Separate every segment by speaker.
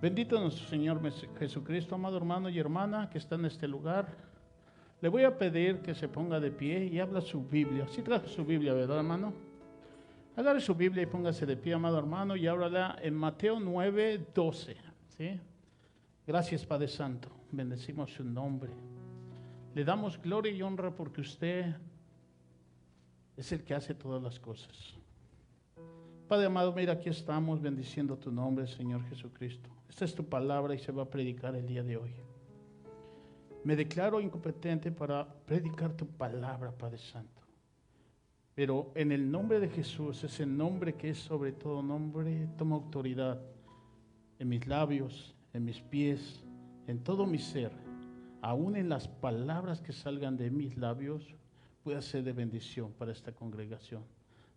Speaker 1: Bendito nuestro Señor Jesucristo, amado hermano y hermana que está en este lugar. Le voy a pedir que se ponga de pie y habla su Biblia. Sí trajo su Biblia, ¿verdad, hermano? Agarre su Biblia y póngase de pie, amado hermano, y ábrala en Mateo 9:12. ¿Sí? Gracias, Padre Santo. Bendecimos su nombre. Le damos gloria y honra porque usted es el que hace todas las cosas. Padre amado, mira, aquí estamos bendiciendo tu nombre, Señor Jesucristo. Esta es tu palabra y se va a predicar el día de hoy. Me declaro incompetente para predicar tu palabra, Padre Santo. Pero en el nombre de Jesús, ese nombre que es sobre todo nombre, toma autoridad en mis labios, en mis pies, en todo mi ser. Aún en las palabras que salgan de mis labios, pueda ser de bendición para esta congregación.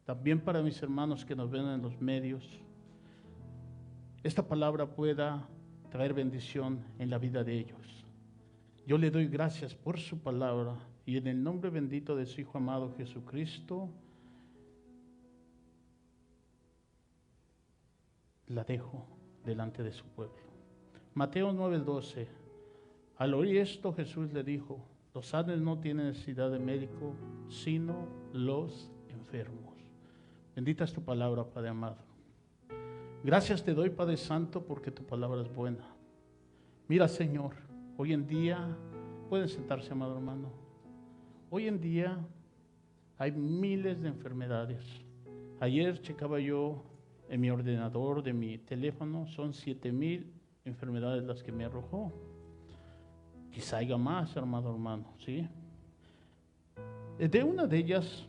Speaker 1: También para mis hermanos que nos ven en los medios, esta palabra pueda traer bendición en la vida de ellos. Yo le doy gracias por su palabra y en el nombre bendito de su Hijo amado Jesucristo, la dejo delante de su pueblo. Mateo 9:12. Al oír esto, Jesús le dijo: los sanos no tienen necesidad de médico, sino los enfermos. Bendita es tu palabra, Padre amado. Gracias te doy, Padre Santo, porque tu palabra es buena. Mira, Señor, hoy en día, pueden sentarse, amado hermano. Hoy en día hay miles de enfermedades. Ayer checaba yo en mi ordenador de mi teléfono, son 7,000 enfermedades las que me arrojó. Quizá haya más, amado hermano, ¿sí? De una de ellas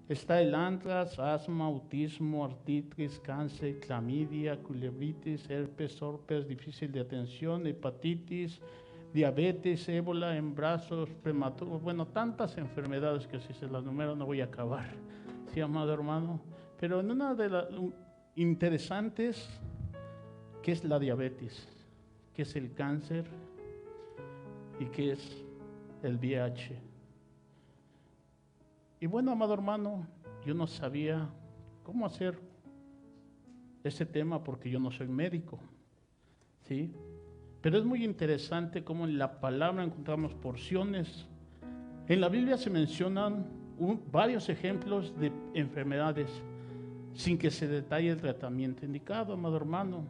Speaker 1: está el antras, asma, autismo, artritis, cáncer, clamidia, culebritis, herpes, sorpes, difícil de atención, hepatitis, diabetes, ébola, embarazos prematuros. Bueno, tantas enfermedades que si se las numero no voy a acabar, ¿sí, amado hermano? Pero en una de las interesantes, que es la diabetes, que es el cáncer y que es el VIH. Y bueno, amado hermano, yo no sabía cómo hacer ese tema porque yo no soy médico, ¿sí? Pero es muy interesante cómo en la palabra encontramos porciones. En la Biblia se mencionan varios ejemplos de enfermedades sin que se detalle el tratamiento indicado, amado hermano.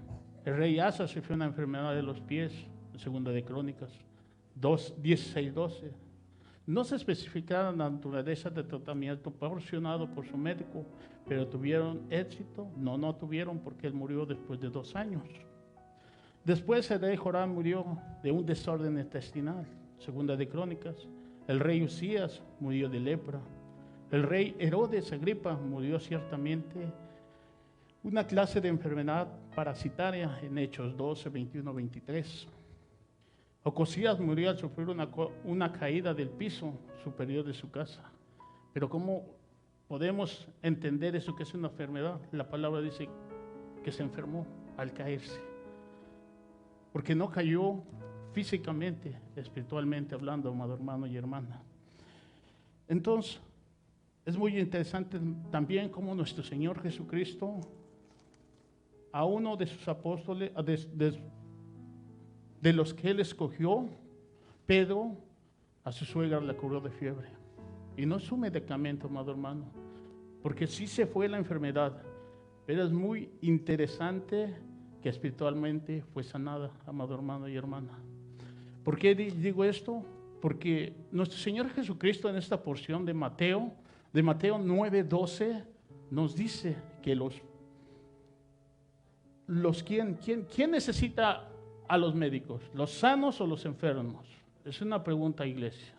Speaker 1: El rey Asa sufrió una enfermedad de los pies, en Segunda de Crónicas 16:12. No se especificaba la naturaleza de tratamiento proporcionado por su médico, pero tuvieron éxito. No tuvieron porque él murió después de 2 años. Después el rey Joram murió de un desorden intestinal, Segunda de Crónicas. El rey Usías murió de lepra. El rey Herodes Agripa murió ciertamente una clase de enfermedad parasitaria en Hechos 12, 21, 23. Ocosías murió al sufrir una caída del piso superior de su casa. Pero ¿cómo podemos entender eso que es una enfermedad? La palabra dice que se enfermó al caerse. Porque no cayó físicamente, espiritualmente hablando, amado hermano y hermana. Entonces, es muy interesante también cómo nuestro Señor Jesucristo, a uno de sus apóstoles, de los que él escogió, Pedro, a su suegra la curó de fiebre. Y no es su medicamento, amado hermano, porque sí se fue la enfermedad, pero es muy interesante que espiritualmente fue sanada, amado hermano y hermana. ¿Por qué digo esto? Porque nuestro Señor Jesucristo en esta porción de Mateo 9:12, nos dice que ¿quién necesita a los médicos? ¿Los sanos o los enfermos? Es una pregunta, iglesia.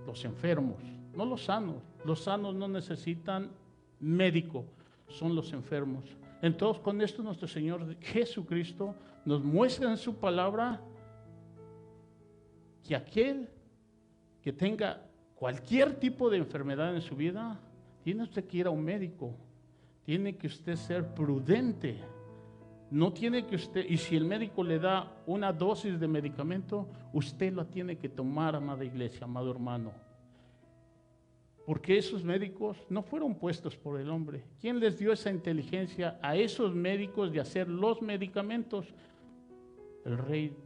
Speaker 1: Los enfermos, no los sanos. Los sanos no necesitan médico, son los enfermos. Entonces, con esto nuestro Señor Jesucristo nos muestra en su palabra que aquel que tenga cualquier tipo de enfermedad en su vida, tiene usted que ir a un médico, tiene que usted ser prudente. No tiene que usted, y si el médico le da una dosis de medicamento, usted la tiene que tomar, amada iglesia, amado hermano. Porque esos médicos no fueron puestos por el hombre. ¿Quién les dio esa inteligencia a esos médicos de hacer los medicamentos? el Rey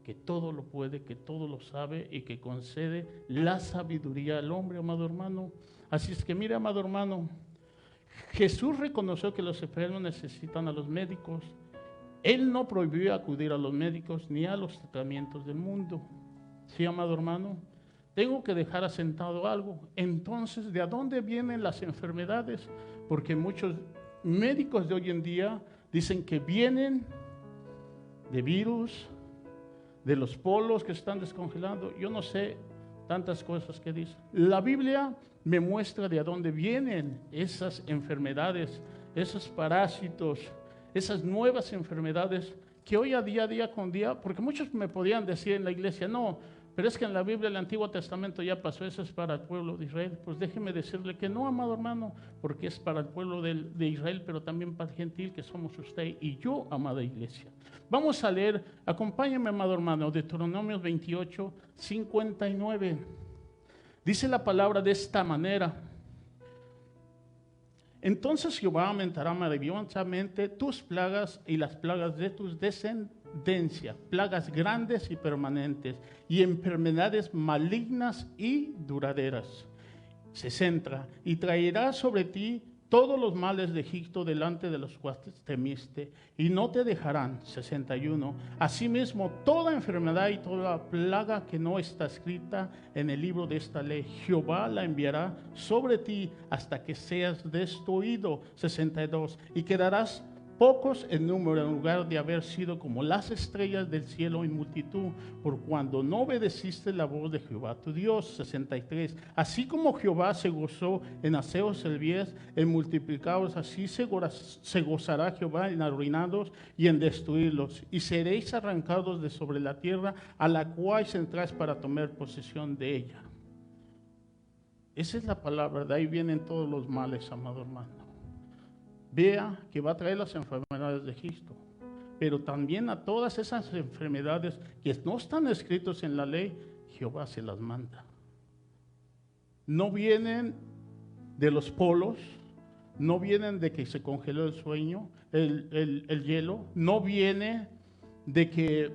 Speaker 1: que todo lo puede, que todo lo sabe y que concede la sabiduría al hombre, amado hermano. Así es que mire, amado hermano, Jesús reconoció que los enfermos necesitan a los médicos. Él no prohibió acudir a los médicos ni a los tratamientos del mundo. Sí, amado hermano, tengo que dejar asentado algo. Entonces, ¿de dónde vienen las enfermedades? Porque muchos médicos de hoy en día dicen que vienen de virus, de los polos que están descongelando. Yo no sé tantas cosas que dicen. La Biblia me muestra de dónde vienen esas enfermedades, esos parásitos, esas nuevas enfermedades que hoy a día con día, porque muchos me podían decir en la iglesia, no, pero es que en la Biblia, el Antiguo Testamento ya pasó, eso es para el pueblo de Israel. Pues déjeme decirle que no, amado hermano, porque es para el pueblo de Israel, pero también para el gentil que somos usted y yo, amada iglesia. Vamos a leer, acompáñame, amado hermano, Deuteronomio 28, 59. Dice la palabra de esta manera: entonces Jehová aumentará maravillosamente tus plagas y las plagas de tus descendencia, plagas grandes y permanentes, y enfermedades malignas y duraderas. 60. Y traerá sobre ti todos los males de Egipto delante de los cuales temiste, y no te dejarán. 61. Asimismo, toda enfermedad y toda plaga que no está escrita en el libro de esta ley, Jehová la enviará sobre ti hasta que seas destruido. 62. Y quedarás pocos en número, en lugar de haber sido como las estrellas del cielo en multitud, por cuando no obedeciste la voz de Jehová tu Dios. 63. Así como Jehová se gozó en haceros el bien, en multiplicaros, así se gozará Jehová en arruinarlos y en destruirlos, y seréis arrancados de sobre la tierra a la cual entráis para tomar posesión de ella. Esa es la palabra, de ahí vienen todos los males, amado hermano. Vea que va a traer las enfermedades de Egipto, pero también a todas esas enfermedades que no están escritas en la ley, Jehová se las manda. No vienen de los polos, no vienen de que se congeló el sueño, el hielo, no viene de que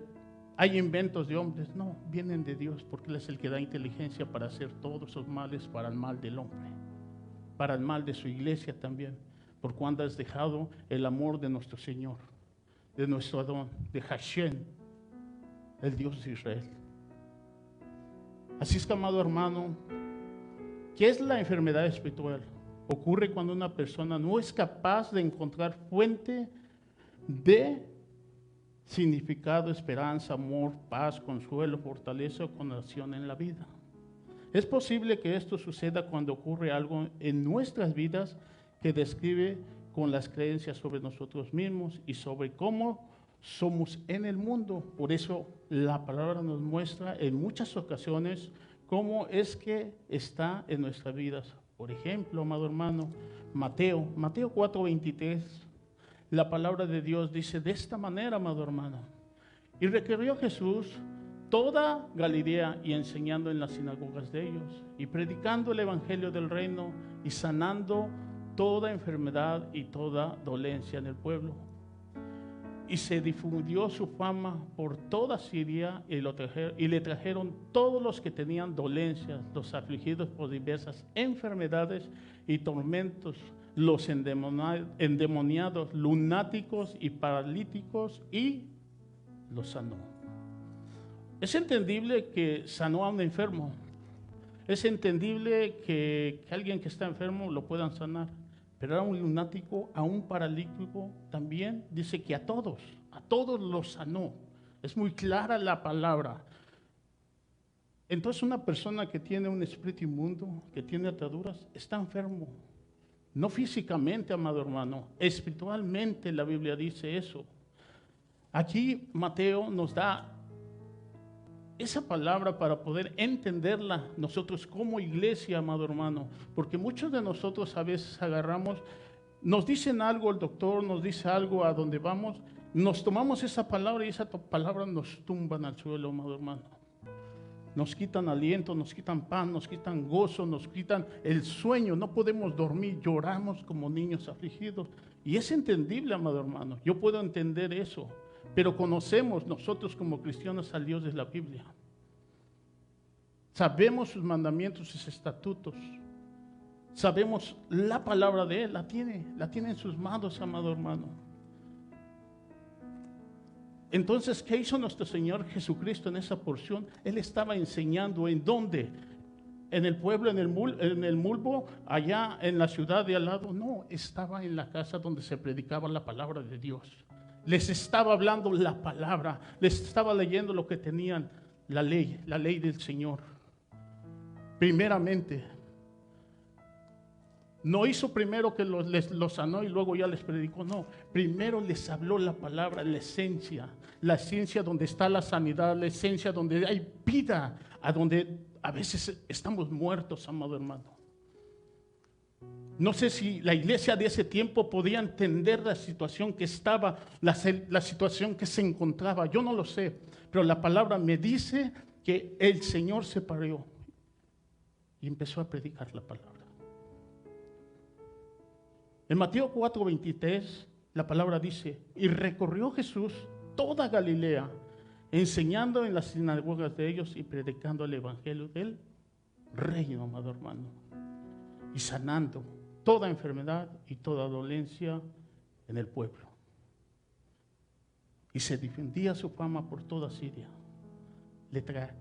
Speaker 1: hay inventos de hombres, no, vienen de Dios, porque Él es el que da inteligencia para hacer todos esos males para el mal del hombre, para el mal de su iglesia también. Por cuando has dejado el amor de nuestro Señor, de nuestro Adón, de Hashem, el Dios de Israel. Así es que, amado hermano, ¿qué es la enfermedad espiritual? Ocurre cuando una persona no es capaz de encontrar fuente de significado, esperanza, amor, paz, consuelo, fortaleza o conexión en la vida. Es posible que esto suceda cuando ocurre algo en nuestras vidas que describe con las creencias sobre nosotros mismos y sobre cómo somos en el mundo. Por eso la palabra nos muestra en muchas ocasiones cómo es que está en nuestras vidas. Por ejemplo, amado hermano, Mateo 4:23, la palabra de Dios dice de esta manera, amado hermano: y recorrió Jesús toda Galilea y enseñando en las sinagogas de ellos y predicando el evangelio del reino y sanando toda enfermedad y toda dolencia en el pueblo. Y se difundió su fama por toda Siria y le trajeron todos los que tenían dolencias, los afligidos por diversas enfermedades y tormentos, los endemoniados, lunáticos y paralíticos, y los sanó. Es entendible que sanó a un enfermo. Es entendible que alguien que está enfermo lo puedan sanar. Pero a un lunático, a un paralítico también dice que a todos los sanó. Es muy clara la palabra. Entonces una persona que tiene un espíritu inmundo, que tiene ataduras, está enfermo. No físicamente, amado hermano, espiritualmente la Biblia dice eso. Aquí Mateo nos da esa palabra para poder entenderla nosotros como iglesia, amado hermano, porque muchos de nosotros a veces agarramos, nos dicen algo, el doctor nos dice algo a donde vamos, nos tomamos esa palabra y esa palabra nos tumban al suelo, amado hermano. Nos quitan aliento, nos quitan pan, nos quitan gozo, nos quitan el sueño, no podemos dormir, lloramos como niños afligidos. Y es entendible, amado hermano, yo puedo entender eso. pero conocemos nosotros como cristianos al Dios de la Biblia. Sabemos sus mandamientos, sus estatutos. Sabemos la palabra de Él, la tiene en sus manos, amado hermano. Entonces, ¿qué hizo nuestro Señor Jesucristo en esa porción? Él estaba enseñando en dónde, en el pueblo, en el mulbo, allá en la ciudad de al lado. No, estaba en la casa donde se predicaba la palabra de Dios. Les estaba hablando la palabra, les estaba leyendo lo que tenían, la ley del Señor. Primeramente, no hizo primero que los sanó y luego ya les predicó, no. Primero les habló la palabra, la esencia donde está la sanidad, la esencia donde hay vida, a donde a veces estamos muertos, amado hermano. No sé si la iglesia de ese tiempo podía entender la situación que estaba, la situación que se encontraba. Yo no lo sé, pero la palabra me dice que el Señor se paró y empezó a predicar la palabra. En Mateo 4:23, la palabra dice: y recorrió Jesús toda Galilea, enseñando en las sinagogas de ellos y predicando el evangelio del reino, amado hermano, y sanando toda enfermedad y toda dolencia en el pueblo. Y se difundía su fama por toda Siria. Le traían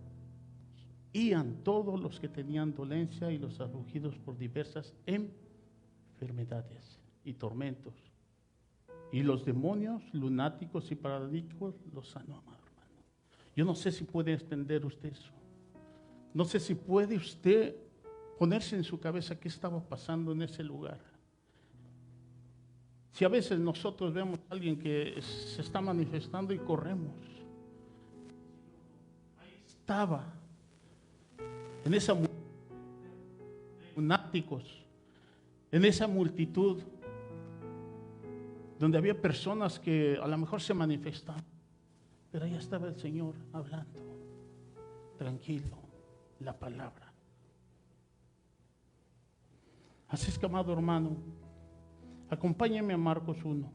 Speaker 1: todos los que tenían dolencia y los afligidos por diversas enfermedades y tormentos. Y los demonios, lunáticos y paralíticos los sanó, amado hermano. Yo no sé si puede entender usted eso. No sé si puede usted ponerse en su cabeza qué estaba pasando en ese lugar. Si a veces nosotros vemos a alguien que se está manifestando y corremos. Ahí estaba, en esa multitud de lunáticos, en esa multitud donde había personas que a lo mejor se manifestaban, pero ahí estaba el Señor hablando, tranquilo, la palabra. Así es que, amado hermano, acompáñeme a Marcos 1.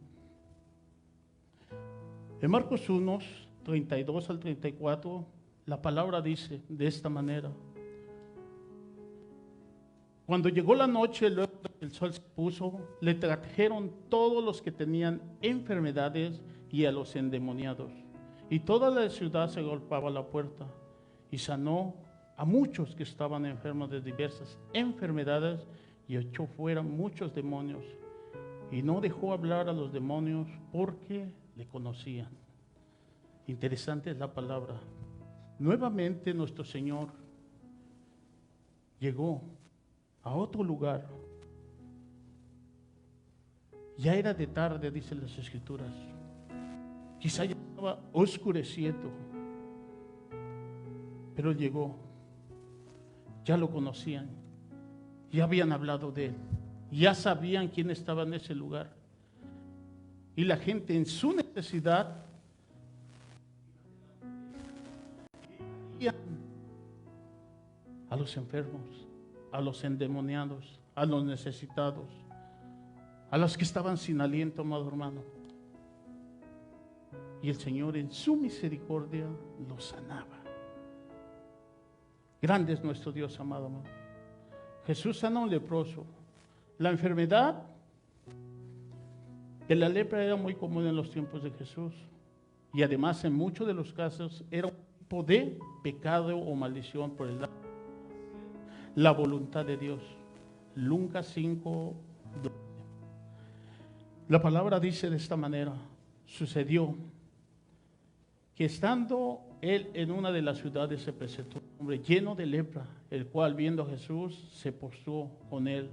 Speaker 1: En Marcos 1, 32 al 34, la palabra dice de esta manera: cuando llegó la noche, luego que el sol se puso, le trajeron todos los que tenían enfermedades y a los endemoniados. Y toda la ciudad se golpeaba a la puerta y sanó a muchos que estaban enfermos de diversas enfermedades y echó fuera muchos demonios. Y no dejó hablar a los demonios porque le conocían. Interesante es la palabra. Nuevamente nuestro Señor llegó a otro lugar. Ya era de tarde, dicen las Escrituras. Quizá ya estaba oscureciendo, pero llegó. Ya lo conocían, ya habían hablado de él, ya sabían quién estaba en ese lugar. Y la gente en su necesidad a los enfermos, a los endemoniados, a los necesitados, a los que estaban sin aliento, amado hermano. Y el Señor en su misericordia los sanaba. Grande es nuestro Dios, amado hermano. Jesús sanó a un leproso. La enfermedad de la lepra era muy común en los tiempos de Jesús. Y además en muchos de los casos era un tipo de pecado o maldición por el la voluntad de Dios. Lucas 5, 12. La palabra dice de esta manera: sucedió que estando él en una de las ciudades se presentó un hombre lleno de lepra, el cual viendo a Jesús se postró con él,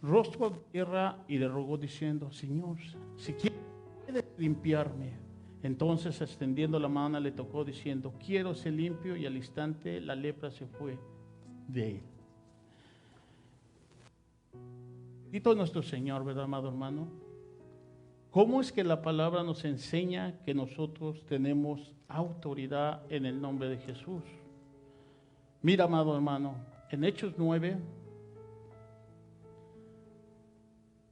Speaker 1: rostro a tierra, y le rogó diciendo: Señor, si quieres puedes limpiarme. Entonces extendiendo la mano le tocó diciendo: quiero ser limpio, y al instante la lepra se fue de él. Bendito nuestro Señor, ¿verdad, amado hermano? ¿Cómo es que la palabra nos enseña que nosotros tenemos autoridad en el nombre de Jesús? Mira, amado hermano, en Hechos 9,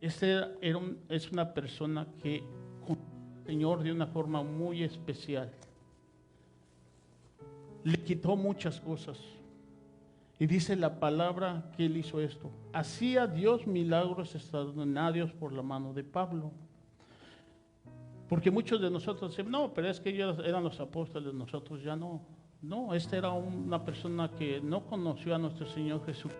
Speaker 1: es una persona que Señor de una forma muy especial. Le quitó muchas cosas. Y dice la palabra que él hizo esto. Hacía Dios milagros extraordinarios por la mano de Pablo. Porque muchos de nosotros dicen, no, pero es que ellos eran los apóstoles, nosotros ya no. No, esta era una persona que no conoció a nuestro Señor Jesús.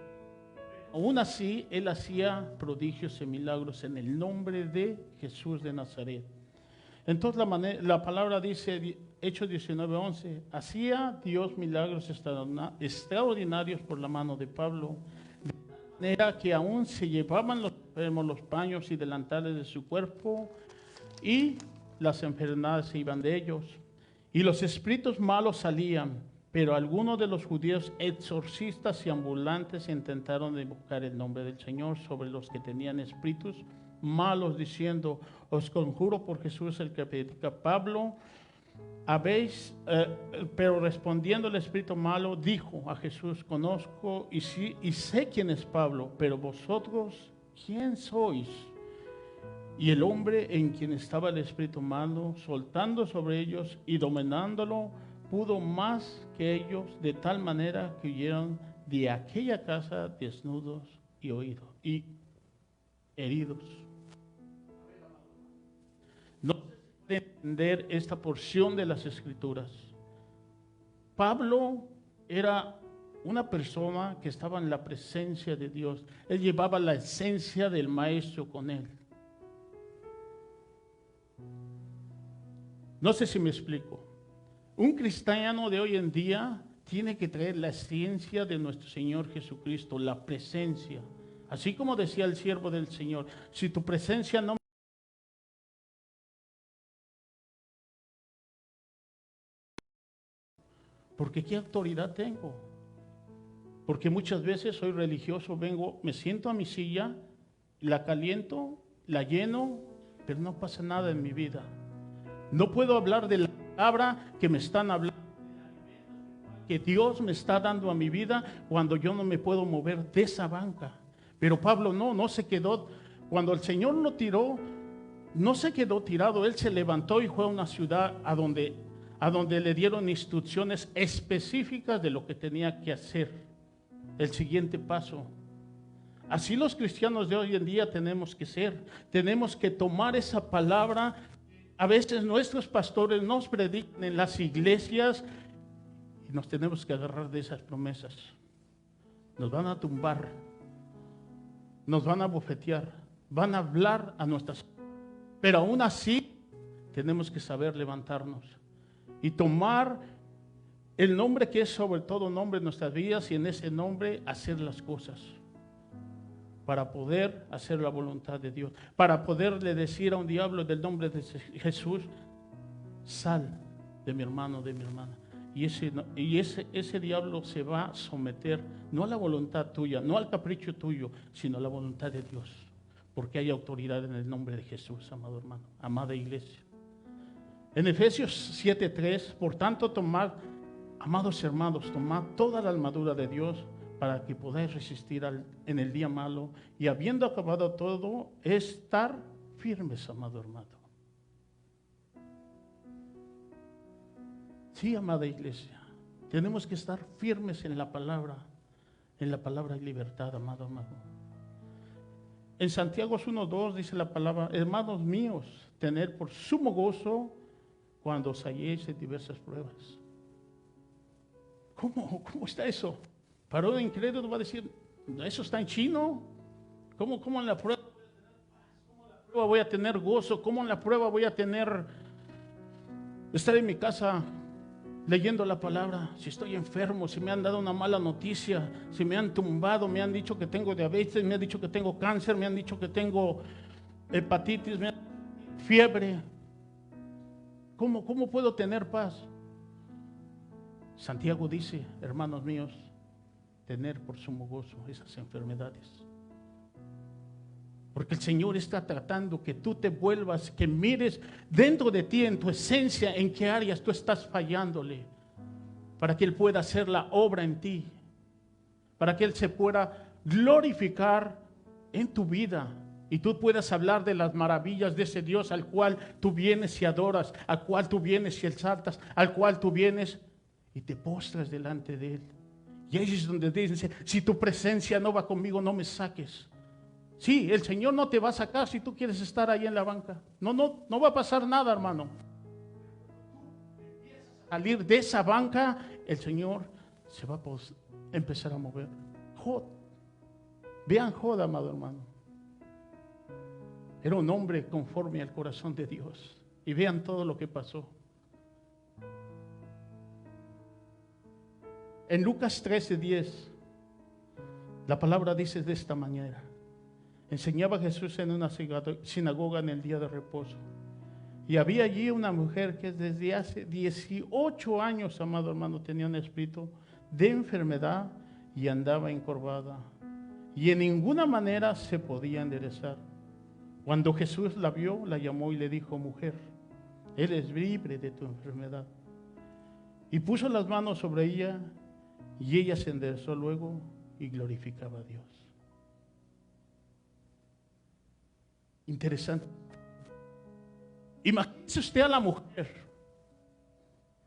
Speaker 1: Aún así, él hacía prodigios y milagros en el nombre de Jesús de Nazaret. Entonces la palabra dice, Hechos 19:11, hacía Dios milagros extraordinarios por la mano de Pablo, de manera que aún se llevaban los enfermos los paños y delantales de su cuerpo, y las enfermedades se iban de ellos, y los espíritus malos salían. Pero algunos de los judíos exorcistas y ambulantes intentaron invocar el nombre del Señor sobre los que tenían espíritus malos, diciendo, os conjuro por Jesús el que predica Pablo, pero respondiendo el espíritu malo, dijo a Jesús, conozco y sé quién es Pablo, pero vosotros, ¿quién sois? Y el hombre en quien estaba el espíritu malo, soltando sobre ellos y dominándolo, pudo más que ellos, de tal manera que huyeron de aquella casa desnudos y heridos. No se puede entender esta porción de las Escrituras. Pablo era una persona que estaba en la presencia de Dios. Él llevaba la esencia del Maestro con él. No sé si me explico. Un cristiano de hoy en día tiene que traer la esencia de nuestro Señor Jesucristo, la presencia. Así como decía el siervo del Señor, si tu presencia no... Porque ¿qué autoridad tengo? Porque muchas veces soy religioso, me siento a mi silla, la caliento, la lleno, pero no pasa nada en mi vida. No puedo hablar de la palabra que me están hablando, que Dios me está dando a mi vida cuando yo no me puedo mover de esa banca. Pero Pablo no se quedó, cuando el Señor lo tiró, no se quedó tirado, él se levantó y fue a una ciudad a donde le dieron instrucciones específicas de lo que tenía que hacer, el siguiente paso. Así los cristianos de hoy en día tenemos que ser, tenemos que tomar esa palabra. A veces nuestros pastores nos predican en las iglesias y nos tenemos que agarrar de esas promesas. Nos van a tumbar, nos van a bofetear, van a hablar a nuestras... Pero aún así tenemos que saber levantarnos y tomar el nombre que es sobre todo nombre en nuestras vidas y en ese nombre hacer las cosas. Para poder hacer la voluntad de Dios, para poderle decir a un diablo del nombre de Jesús, sal de mi hermano, de mi hermana. Y ese diablo se va a someter no a la voluntad tuya, no al capricho tuyo, sino a la voluntad de Dios. Porque hay autoridad en el nombre de Jesús, amado hermano, amada iglesia. En Efesios 7:3, por tanto, tomad, amados hermanos, tomad toda la armadura de Dios, para que podáis resistir en el día malo, y habiendo acabado todo, estar firmes, amado hermano. Sí, amada iglesia, tenemos que estar firmes en la palabra hay libertad, amado hermano. En Santiago 1:2 dice la palabra, hermanos míos, tened por sumo gozo cuando os halléis en diversas pruebas. ¿Cómo está eso? Para un incrédulo va a decir, eso está en chino. ¿Cómo en la prueba voy a tener gozo? ¿Cómo en la prueba voy a estar en mi casa leyendo la palabra? Si estoy enfermo, si me han dado una mala noticia, si me han tumbado, me han dicho que tengo diabetes, me han dicho que tengo cáncer, me han dicho que tengo hepatitis, fiebre. ¿Cómo puedo tener paz? Santiago dice, hermanos míos, tener por sumo gozo esas enfermedades. Porque el Señor está tratando que tú te vuelvas, que mires dentro de ti, en tu esencia, en qué áreas tú estás fallándole, para que Él pueda hacer la obra en ti, para que Él se pueda glorificar en tu vida, Y tú puedas hablar de las maravillas de ese Dios al cual tú vienes y adoras, al cual tú vienes y exaltas, al cual tú vienes y te postras delante de Él. Y ahí es donde dicen, si tu presencia no va conmigo, no me saques. Sí, el Señor no te va a sacar si tú quieres estar ahí en la banca. No va a pasar nada, hermano. Salir de esa banca, el Señor se va a empezar a mover. Jod. Vean Jod, amado hermano. Era un hombre conforme al corazón de Dios. Y vean todo lo que pasó. En Lucas 13:10, la palabra dice de esta manera. Enseñaba Jesús en una sinagoga en el día de reposo. Y había allí una mujer que desde hace 18 años, amado hermano, tenía un espíritu de enfermedad y andaba encorvada. Y en ninguna manera se podía enderezar. Cuando Jesús la vio, la llamó y le dijo: mujer, eres libre de tu enfermedad. Y puso las manos sobre ella, y ella se enderezó luego y glorificaba a Dios. Interesante. Imagínese usted a la mujer.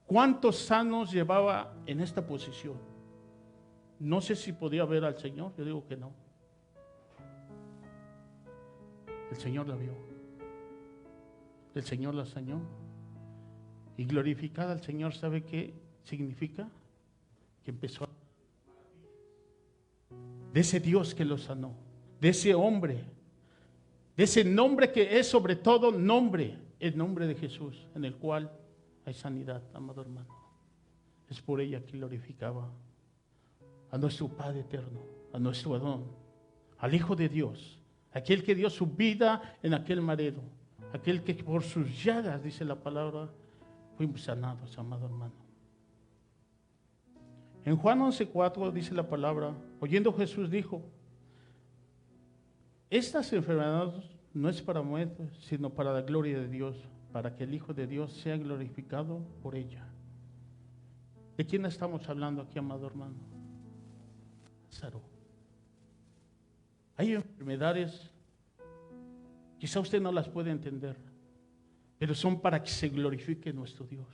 Speaker 1: ¿Cuántos años llevaba en esta posición? No sé si podía ver al Señor, yo digo que no. El Señor la vio. El Señor la sanó. Y glorificada al Señor, ¿sabe qué significa? Que empezó de ese Dios que lo sanó, de ese hombre, de ese nombre que es sobre todo nombre, el nombre de Jesús, en el cual hay sanidad, amado hermano. Es por ella que glorificaba a nuestro Padre eterno, a nuestro Adón, al Hijo de Dios, aquel que dio su vida en aquel madero, aquel que por sus llagas, dice la palabra, fuimos sanados, amado hermano. En Juan 11:4 dice la palabra, oyendo Jesús dijo: estas enfermedades no es para muerte, sino para la gloria de Dios, para que el Hijo de Dios sea glorificado por ella. ¿De quién estamos hablando aquí, amado hermano? Lázaro. Hay enfermedades, quizá usted no las puede entender, pero son para que se glorifique nuestro Dios.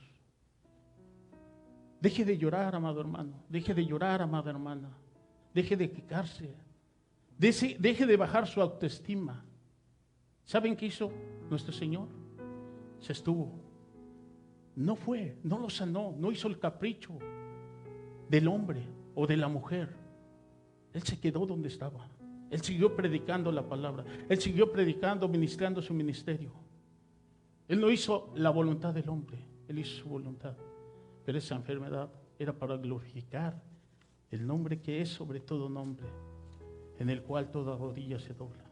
Speaker 1: Deje de llorar, amado hermano. Deje de llorar, amada hermana. Deje de quejarse. Deje de bajar su autoestima. ¿Saben qué hizo nuestro Señor? Se estuvo. No fue, no lo sanó, no hizo el capricho del hombre o de la mujer. Él se quedó donde estaba. Él siguió predicando la palabra. Él siguió predicando, ministrando su ministerio. Él no hizo la voluntad del hombre, él hizo su voluntad. Pero esa enfermedad era para glorificar el nombre que es sobre todo nombre, en el cual toda rodilla se dobla.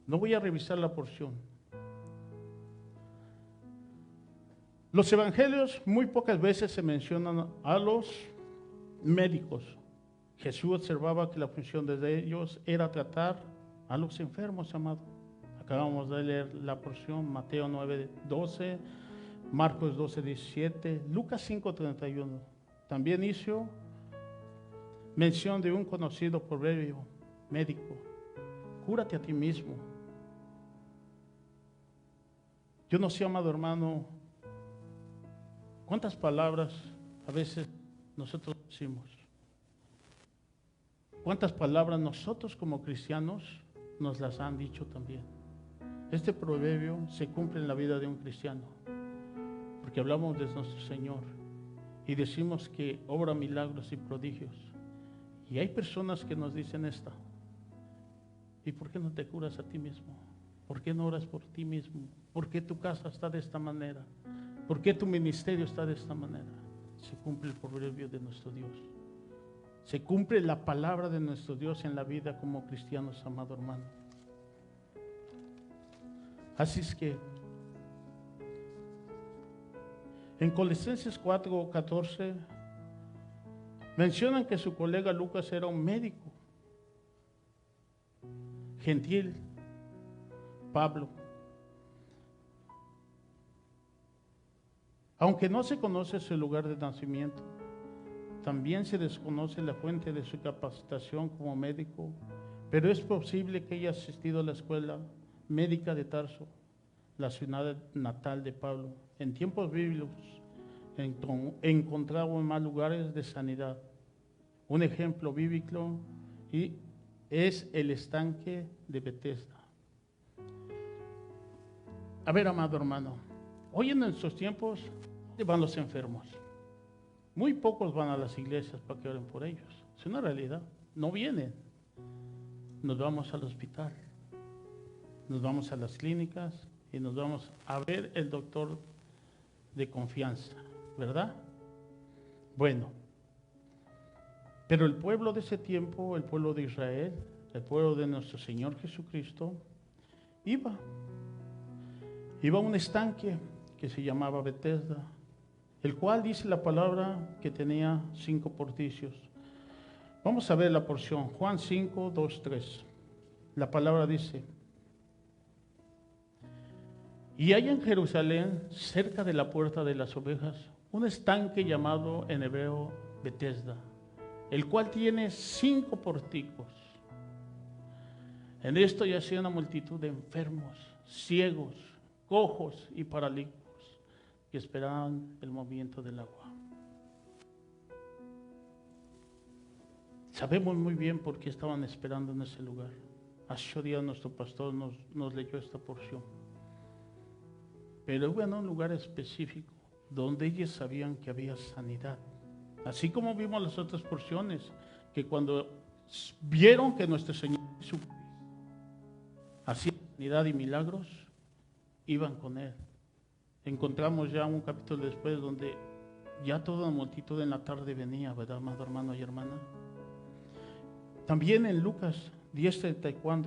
Speaker 1: No voy a revisar la porción. Los evangelios muy pocas veces se mencionan a los médicos. Jesús observaba que la función de ellos era tratar a los enfermos, amado. Acabamos de leer la porción, Mateo 9:12, Marcos 12:17, Lucas 5:31. También hizo mención de un conocido proverbio médico: cúrate a ti mismo. Yo no sé, amado hermano, cuántas palabras a veces nosotros decimos. ¿Cuántas palabras nosotros como cristianos nos las han dicho también? Este proverbio se cumple en la vida de un cristiano, porque hablamos de nuestro Señor y decimos que obra milagros y prodigios. Y hay personas que nos dicen esta: ¿y por qué no te curas a ti mismo? ¿Por qué no oras por ti mismo? ¿Por qué tu casa está de esta manera? ¿Por qué tu ministerio está de esta manera? Se cumple el proverbio de nuestro Dios. Se cumple la palabra de nuestro Dios en la vida como cristianos, amado hermano. Así es que en Colosenses 4:14 mencionan que su colega Lucas era un médico gentil, Pablo. Aunque no se conoce su lugar de nacimiento, también se desconoce la fuente de su capacitación como médico, pero es posible que haya asistido a la escuela médica de Tarso, la ciudad natal de Pablo. En tiempos bíblicos encontraba más lugares de sanidad. Un ejemplo bíblico y es el estanque de Betesda. A ver, amado hermano, hoy en nuestros tiempos van los enfermos. Muy pocos van a las iglesias para que oren por ellos. Es una realidad. No vienen. Nos vamos al hospital, nos vamos a las clínicas y nos vamos a ver el doctor de confianza, ¿verdad? Bueno, pero el pueblo de ese tiempo, el pueblo de Israel, el pueblo de nuestro Señor Jesucristo, iba a un estanque que se llamaba Betesda, el cual dice la palabra que tenía 5 porticios. Vamos a ver la porción, Juan 5, 2, 3. La palabra dice: y hay en Jerusalén, cerca de la puerta de las ovejas, un estanque llamado en hebreo Betesda, el cual tiene 5 pórticos. En esto yacía una multitud de enfermos, ciegos, cojos y paralíticos que esperaban el movimiento del agua. Sabemos muy bien por qué estaban esperando en ese lugar. Hace 8 días nuestro pastor nos leyó esta porción. Pero hubo en un lugar específico donde ellos sabían que había sanidad. Así como vimos las otras porciones, que cuando vieron que nuestro Señor Jesucristo hacía sanidad y milagros, iban con Él. Encontramos ya un capítulo después donde ya toda la multitud en la tarde venía, ¿verdad, amado hermano y hermana? También en Lucas 10:34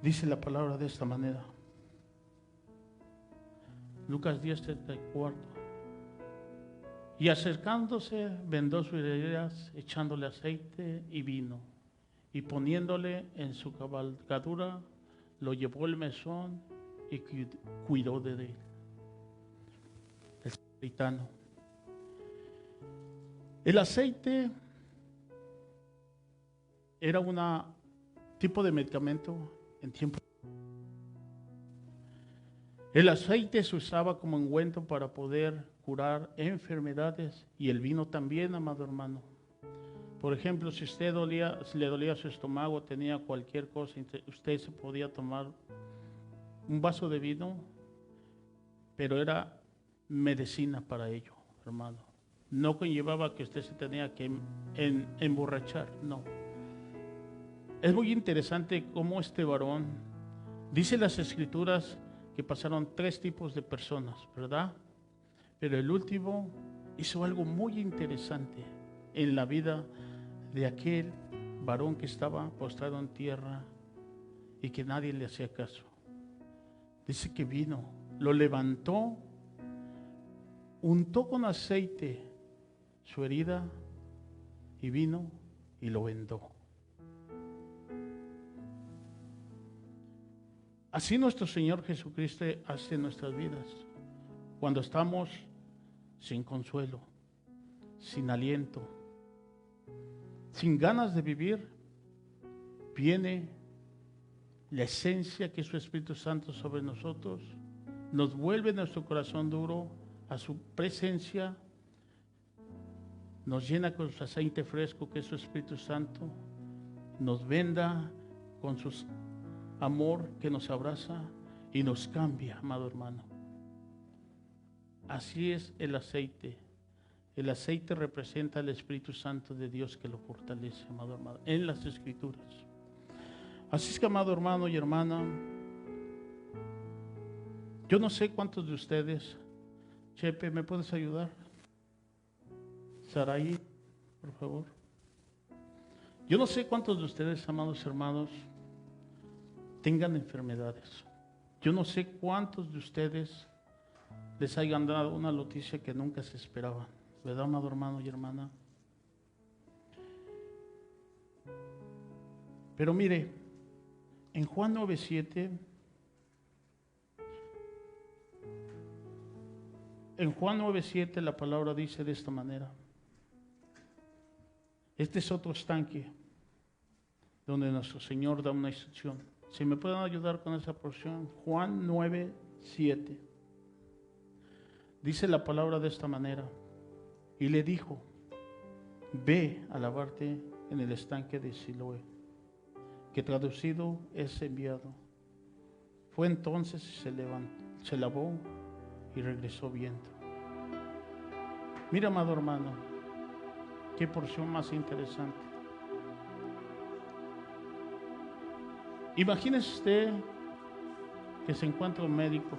Speaker 1: dice la palabra de esta manera. Lucas 10:34. Y acercándose, vendó sus heridas, echándole aceite y vino, y poniéndole en su cabalgadura, lo llevó al mesón y cuidó de él. El samaritano. El aceite era un tipo de medicamento en tiempo. El aceite se usaba como ungüento para poder curar enfermedades, y el vino también, amado hermano. Por ejemplo, si le dolía su estómago, tenía cualquier cosa, usted se podía tomar un vaso de vino, pero era medicina para ello, hermano. No conllevaba que usted se tenía que emborrachar, no. Es muy interesante cómo este varón, dice las escrituras que pasaron 3 tipos de personas, ¿verdad? Pero el último hizo algo muy interesante en la vida de aquel varón que estaba postrado en tierra y que nadie le hacía caso. Dice que vino, lo levantó, untó con aceite su herida y vino y lo vendó. Así nuestro Señor Jesucristo hace en nuestras vidas. Cuando estamos sin consuelo, sin aliento, sin ganas de vivir, viene la esencia que es su Espíritu Santo sobre nosotros, nos vuelve nuestro corazón duro a su presencia, nos llena con su aceite fresco que es su Espíritu Santo, nos venda con su amor que nos abraza y nos cambia, amado hermano. Así es el aceite. El aceite representa el Espíritu Santo de Dios que lo fortalece, amado hermano, en las Escrituras. Así es que, amado hermano y hermana, yo no sé cuántos de ustedes, Chepe, ¿me puedes ayudar? Saraí, por favor. Yo no sé cuántos de ustedes, amados hermanos, tengan enfermedades. Yo no sé cuántos de ustedes les hayan dado una noticia que nunca se esperaban, ¿verdad, amado hermano y hermana? Pero mire, en Juan 9:7, la palabra dice de esta manera. Este es otro estanque. donde nuestro Señor da una instrucción. Si me pueden ayudar con esa porción, Juan 9:7. Dice la palabra de esta manera: y le dijo, ve a lavarte en el estanque de Siloé, que traducido es enviado. Fue entonces y se lavó y regresó viendo. Mira, amado hermano, qué porción más interesante. Imagínese usted que se encuentra un médico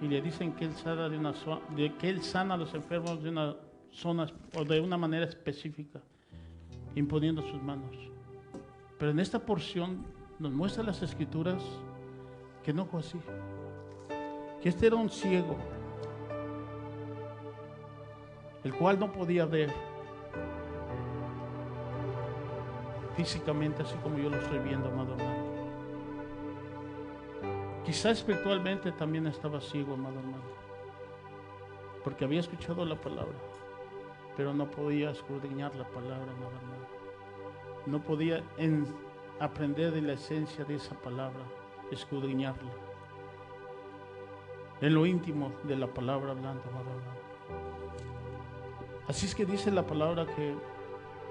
Speaker 1: y le dicen que él sana a los enfermos de una zona o de una manera específica, imponiendo sus manos. Pero en esta porción nos muestra las Escrituras que no fue así, que este era un ciego, el cual no podía ver físicamente así como yo lo estoy viendo, amado hermano. Quizá espiritualmente también estaba ciego, amado hermano, porque había escuchado la palabra, pero no podía escudriñar la palabra, amado hermano. No podía aprender de la esencia de esa palabra, escudriñarla en lo íntimo de la palabra hablando, amado hermano. Así es que dice la palabra que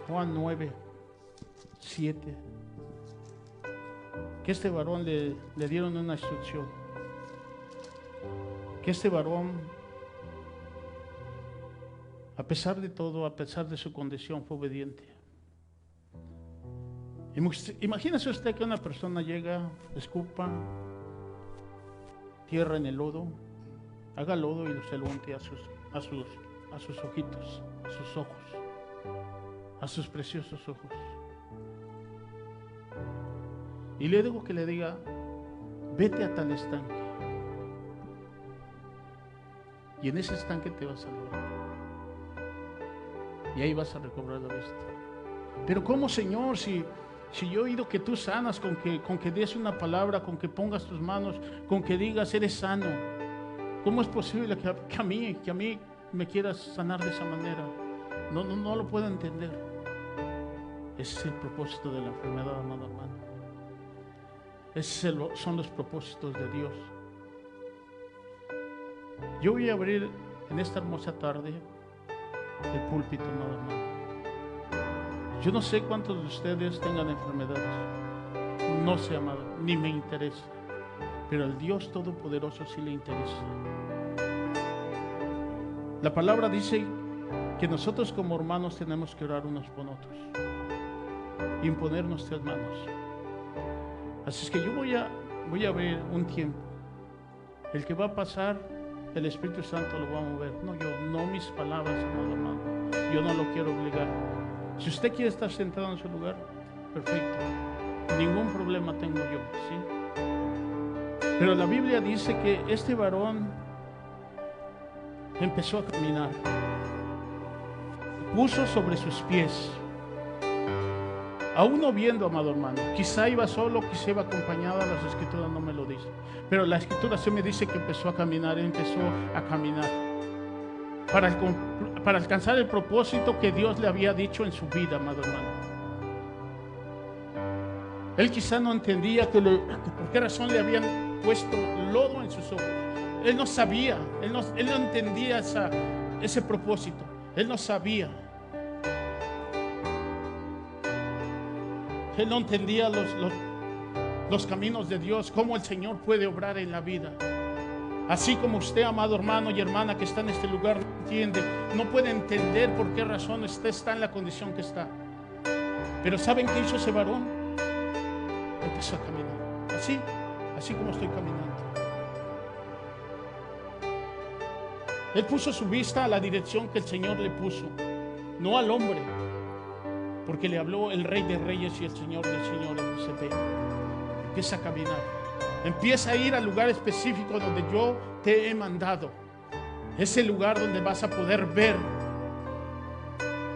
Speaker 1: Juan 9:7, que este varón le dieron una instrucción, que este varón, a pesar de todo, a pesar de su condición, fue obediente. Imagínese usted que una persona llega, escupa tierra en el lodo, haga lodo y se lo unte a sus ojitos, a sus ojos, a sus preciosos ojos. Y le digo que le diga, vete a tal estanque, y en ese estanque te vas a lavar, y ahí vas a recobrar la vista. Pero ¿cómo, Señor? Si yo he oído que tú sanas con que des una palabra, con que pongas tus manos, con que digas eres sano, ¿cómo es posible que a mí me quieras sanar de esa manera? No lo puedo entender. Ese es el propósito de la enfermedad, amado hermano. Esos son los propósitos de Dios. Yo voy a abrir en esta hermosa tarde el púlpito, amado hermano. Yo no sé cuántos de ustedes tengan enfermedades, no sé, amado, ni me interesa, pero al Dios Todopoderoso sí le interesa. La palabra dice que nosotros como hermanos tenemos que orar unos por otros, imponer nuestras manos. Así es que yo voy a abrir un tiempo. El que va a pasar, el Espíritu Santo lo va a mover. No yo, no mis palabras, amado hermano. Yo no lo quiero obligar. Si usted quiere estar sentado en su lugar, perfecto. Ningún problema tengo yo, ¿sí? Pero la Biblia dice que este varón empezó a caminar. Puso sobre sus pies. Aún no viendo, amado hermano. Quizá iba solo, quizá iba acompañado. Las Escrituras no me lo dicen. Pero la Escritura sí me dice que empezó a caminar. Empezó a caminar para alcanzar el propósito que Dios le había dicho en su vida, amado hermano. Él quizá no entendía por qué razón le habían puesto lodo en sus ojos. Él no sabía, él no entendía ese propósito. Él no sabía. Él no entendía los caminos de Dios, cómo el Señor puede obrar en la vida. Así como usted, amado hermano y hermana que está en este lugar, no entiende, no puede entender por qué razón usted está en la condición que está. Pero ¿saben qué hizo ese varón? Empezó a caminar, así como estoy caminando. Él puso su vista a la dirección que el Señor le puso, no al hombre, porque le habló el Rey de Reyes y el Señor de Señores. Dice, ve, empieza a caminar. Empieza a ir al lugar específico donde yo te he mandado. Ese lugar donde vas a poder ver.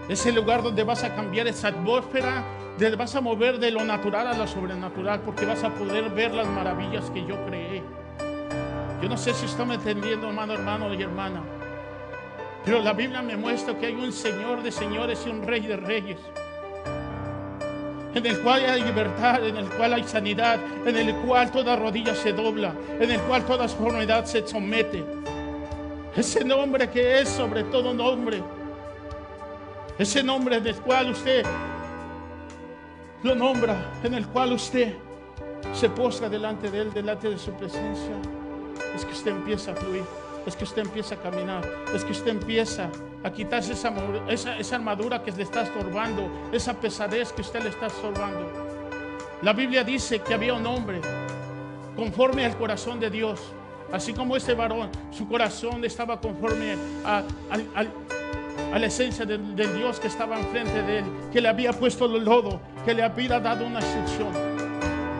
Speaker 1: Ese lugar donde vas a cambiar esa atmósfera, donde vas a mover de lo natural a lo sobrenatural, porque vas a poder ver las maravillas que yo creé. Yo no sé si está me entendiendo, hermano y hermana, pero la Biblia me muestra que hay un Señor de señores y un Rey de reyes. en el cual hay libertad, en el cual hay sanidad, en el cual toda rodilla se dobla, en el cual toda enfermedad se somete. Ese nombre que es sobre todo nombre, ese nombre del cual usted lo nombra, en el cual usted se postra delante de Él, delante de su presencia, es que usted empieza a fluir, es que usted empieza a caminar, es que usted empieza a quitarse esa armadura que le está estorbando, esa pesadez que usted le está estorbando. La Biblia dice que había un hombre conforme al corazón de Dios, así como este varón, su corazón estaba conforme a la esencia del Dios que estaba enfrente de él, que le había puesto el lodo, que le había dado una instrucción.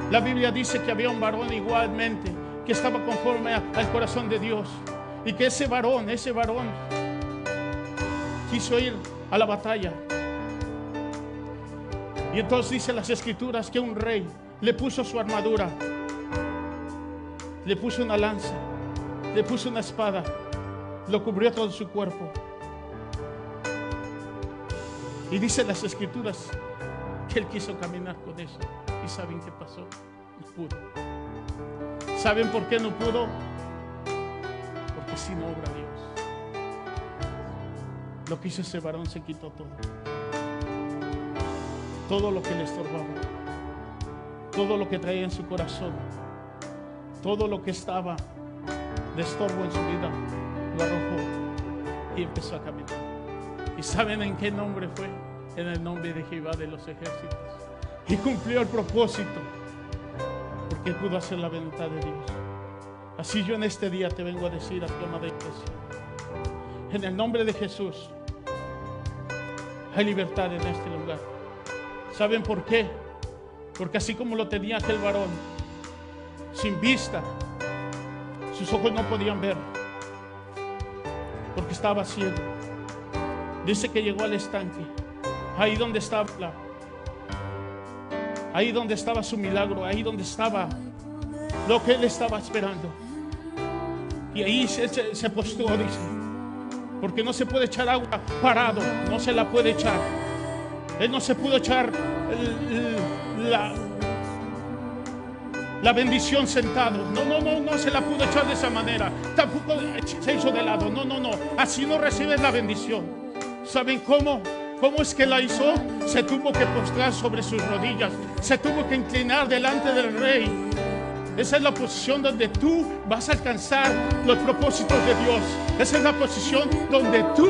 Speaker 1: La Biblia dice que había un varón igualmente que estaba conforme al corazón de Dios, y que ese varón quiso ir a la batalla. Y entonces dice las Escrituras que un rey le puso su armadura, le puso una lanza, le puso una espada, lo cubrió todo su cuerpo. Y dice las Escrituras que él quiso caminar con eso. ¿Y saben qué pasó? No pudo. ¿Saben por qué no pudo? Porque sin obra Dios. Lo que hizo ese varón, se quitó todo. Todo lo que le estorbaba, todo lo que traía en su corazón, todo lo que estaba de estorbo en su vida, lo arrojó y empezó a caminar. ¿Y saben en qué nombre fue? En el nombre de Jehová de los ejércitos. Y cumplió el propósito, porque él pudo hacer la voluntad de Dios. Así yo en este día te vengo a decir a tu amada iglesia, en el nombre de Jesús hay libertad en este lugar. ¿Saben por qué? Porque así como lo tenía aquel varón, sin vista, sus ojos no podían ver, porque estaba ciego. Dice que llegó al estanque, ahí donde estaba su milagro, ahí donde estaba lo que él estaba esperando. Y ahí se postró, dice, porque no se puede echar agua parado, no se la puede echar. Él no se pudo echar la bendición sentado. No se la pudo echar de esa manera. Tampoco se hizo de lado. No. Así no recibes la bendición. ¿Saben cómo? ¿Cómo es que la hizo? Se tuvo que postrar sobre sus rodillas. Se tuvo que inclinar delante del rey. Esa es la posición donde tú vas a alcanzar los propósitos de Dios. Esa es la posición donde tú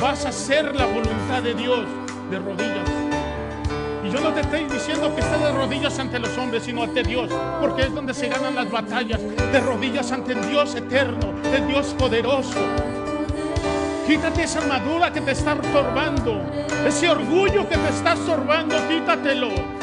Speaker 1: vas a hacer la voluntad de Dios, de rodillas. Y yo no te estoy diciendo que estés de rodillas ante los hombres, sino ante Dios, porque es donde se ganan las batallas, de rodillas ante el Dios eterno, el Dios poderoso. Quítate esa armadura que te está estorbando, ese orgullo que te está estorbando, quítatelo.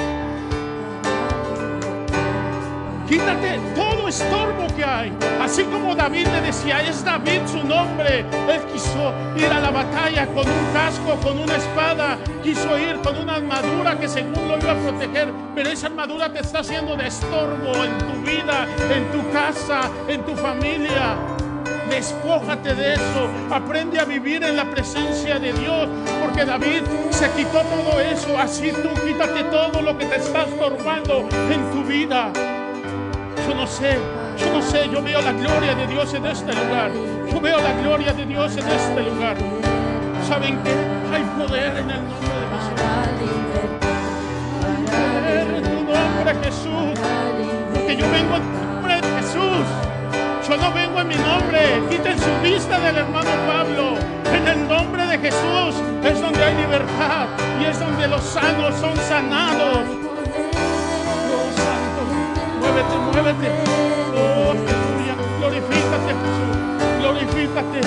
Speaker 1: Quítate todo estorbo que hay. Así como David le decía, es David su nombre. Él quiso ir a la batalla con un casco, con una espada. Quiso ir con una armadura que según lo iba a proteger. Pero esa armadura te está haciendo de estorbo en tu vida, en tu casa, en tu familia. Despójate de eso. Aprende a vivir en la presencia de Dios. Porque David se quitó todo eso. Así tú quítate todo lo que te está estorbando en tu vida. Yo no sé, yo veo la gloria de Dios en este lugar. Yo veo la gloria de Dios en este lugar. ¿Saben qué? Hay poder en el nombre de Jesús. Hay poder en tu nombre, Jesús. Porque yo vengo en el nombre de Jesús. Yo no vengo en mi nombre. Quiten su vista del hermano Pablo. En el nombre de Jesús es donde hay libertad. Y es donde los sanos son sanados. Muévete. Oh, aleluya. Glorifícate, Jesús. Glorifícate.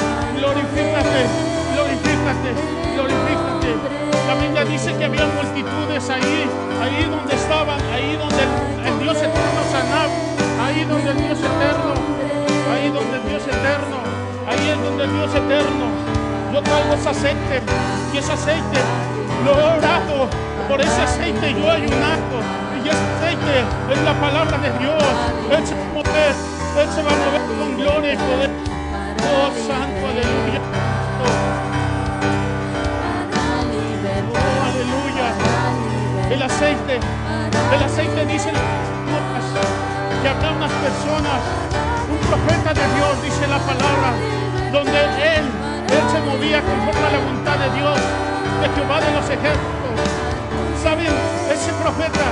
Speaker 1: La Biblia dice que había multitudes ahí donde estaban, ahí donde el Dios eterno sanaba, ahí es donde el Dios eterno. Yo traigo ese aceite, y ese aceite lo he orado, por ese aceite yo he ayunado. Y ese aceite es la palabra de Dios. Él se va a mover con gloria y poder. Oh, santo, aleluya. Oh, aleluya. El aceite El aceite dice que habrá unas personas, un profeta de Dios, dice la palabra, donde él se movía conforme a la voluntad de Dios, de Jehová de los ejércitos. ¿Saben? Ese profeta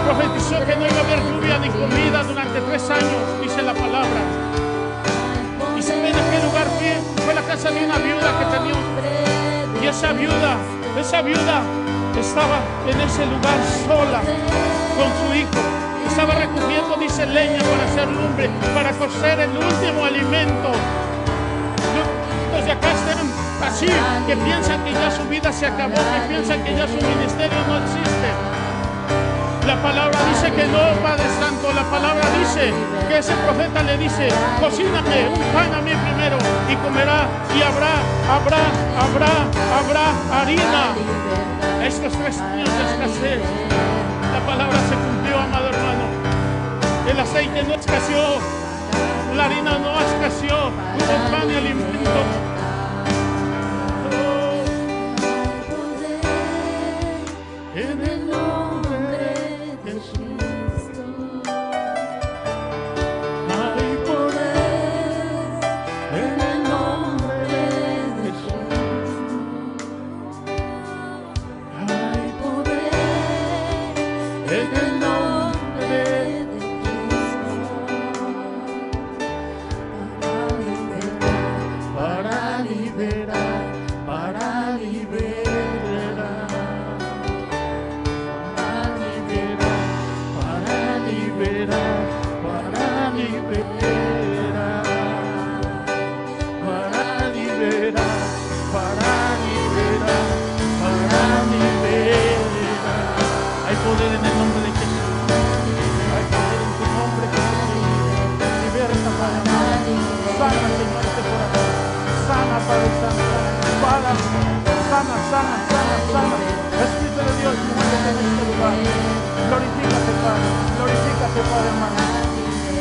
Speaker 1: profetizó que no iba a haber lluvia ni comida durante 3 años, dice la palabra. ¿Y saben a qué lugar fue? Fue la casa de una viuda que tenía y esa viuda estaba en ese lugar sola con su hijo. Estaba recogiendo, dice, leña para hacer lumbre, para cocer el último alimento. Los de acá están así, que piensan que ya su vida se acabó, que piensan que ya su ministerio no existe. La palabra dice que no, Padre Santo. La palabra dice que ese profeta le dice: cocíname un pan a mí primero y comerá, y habrá harina. Estos 3 años de escasez, la palabra se cumplió, amado hermano. El aceite no escaseó, la harina no escaseó, hubo pan y alimento. En el nombre de Jesús hay poder, en el nombre de Jesús hay poder, en el nombre de Jesús para liberar, para liberar. Sana. Espíritu de Dios, muévete en este lugar. Glorifícate, Padre hermano.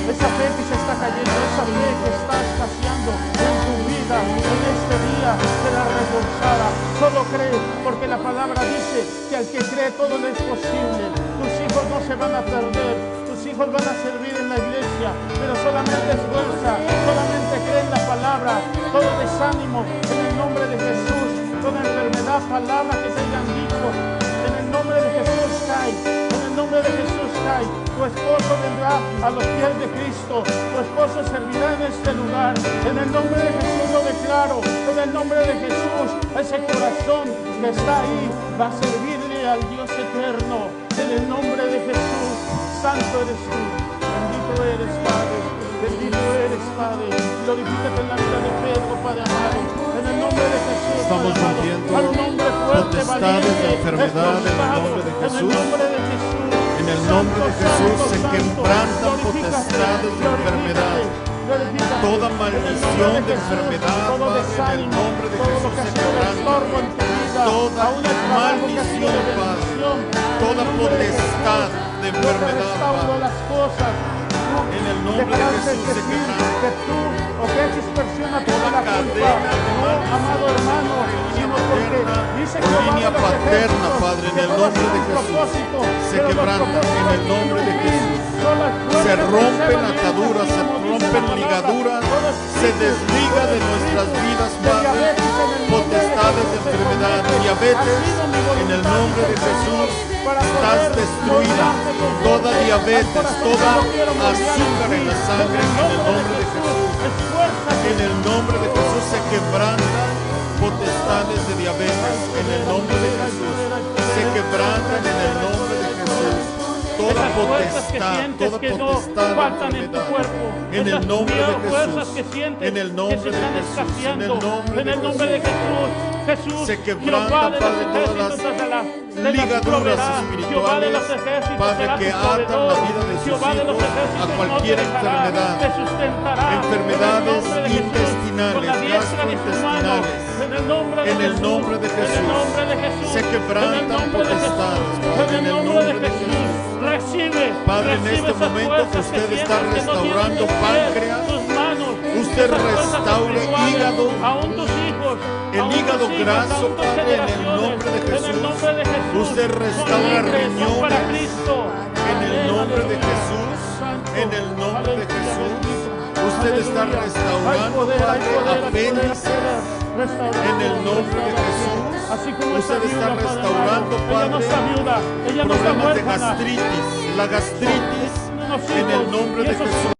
Speaker 1: Esa fe que se está cayendo, esa fe que está escaseando en tu vida, en este día, será reforzada. Solo cree, porque la palabra dice que al que cree todo le es posible. Tus hijos no se van a perder, tus hijos van a servir en la iglesia, pero solamente esfuerza, solamente cree en la palabra. Todo desánimo, en el nombre de Jesús. Toda enfermedad, palabra que te hayan dicho, en el nombre de Jesús cae, en el nombre de Jesús cae. Tu esposo vendrá a los pies de Cristo, tu esposo servirá en este lugar, en el nombre de Jesús lo declaro, en el nombre de Jesús, ese corazón que está ahí va a servirle al Dios eterno, en el nombre de Jesús. Santo eres tú, bendito eres Padre, bendito eres Padre. Glorifícate en la vida de Pedro, Padre amado, en el nombre de Jesús.
Speaker 2: Estamos rompiendo potestades de enfermedad en el nombre de Jesús. En el nombre de Jesús se quebrantan potestades de enfermedad. Toda maldición de enfermedad, Padre, en el nombre de Jesús se quebranta. Toda maldición, Padre, toda potestad de enfermedad, Padre, en el nombre de Jesús se quebranta.
Speaker 1: O que dispersiona toda la cadena, no, amado hermano, sino porque dice que
Speaker 2: línea paterna, Padre, en el nombre de Jesús se quebranta, en el nombre de Jesús. Se rompen ataduras, se rompen ligaduras, se desliga de nuestras vidas, Padre, potestades de enfermedad, diabetes, en el nombre de Jesús. Estás destruida, toda diabetes, toda azúcar en la sangre, en el nombre de Jesús. En el nombre de Jesús se quebrantan potestades de diabetes, en el nombre de Jesús. Se quebrantan en el nombre de Jesús. Toda potestad de enfermedad, en el nombre de Jesús. En el nombre de Jesús. En el nombre de Jesús.
Speaker 1: Jesús,
Speaker 2: se quebrantan, Padre, todas las ligaduras espirituales, Padre, que atan la vida de sus hijos a cualquier enfermedad, enfermedades intestinales, gastrointestinales, en el nombre de Jesús, se quebrantan potestades, Padre, en el nombre de Jesús. Padre, en este momento que usted está restaurando páncreas, usted restaure hígado, el hígado graso, Padre, en el nombre de Jesús. Usted restaura riñones, en el nombre de Jesús, en el nombre de Jesús. Usted está restaurando, Padre, apéndices, en el nombre de Jesús. Usted está restaurando, Padre, problemas de gastritis, la gastritis, en el nombre de Jesús.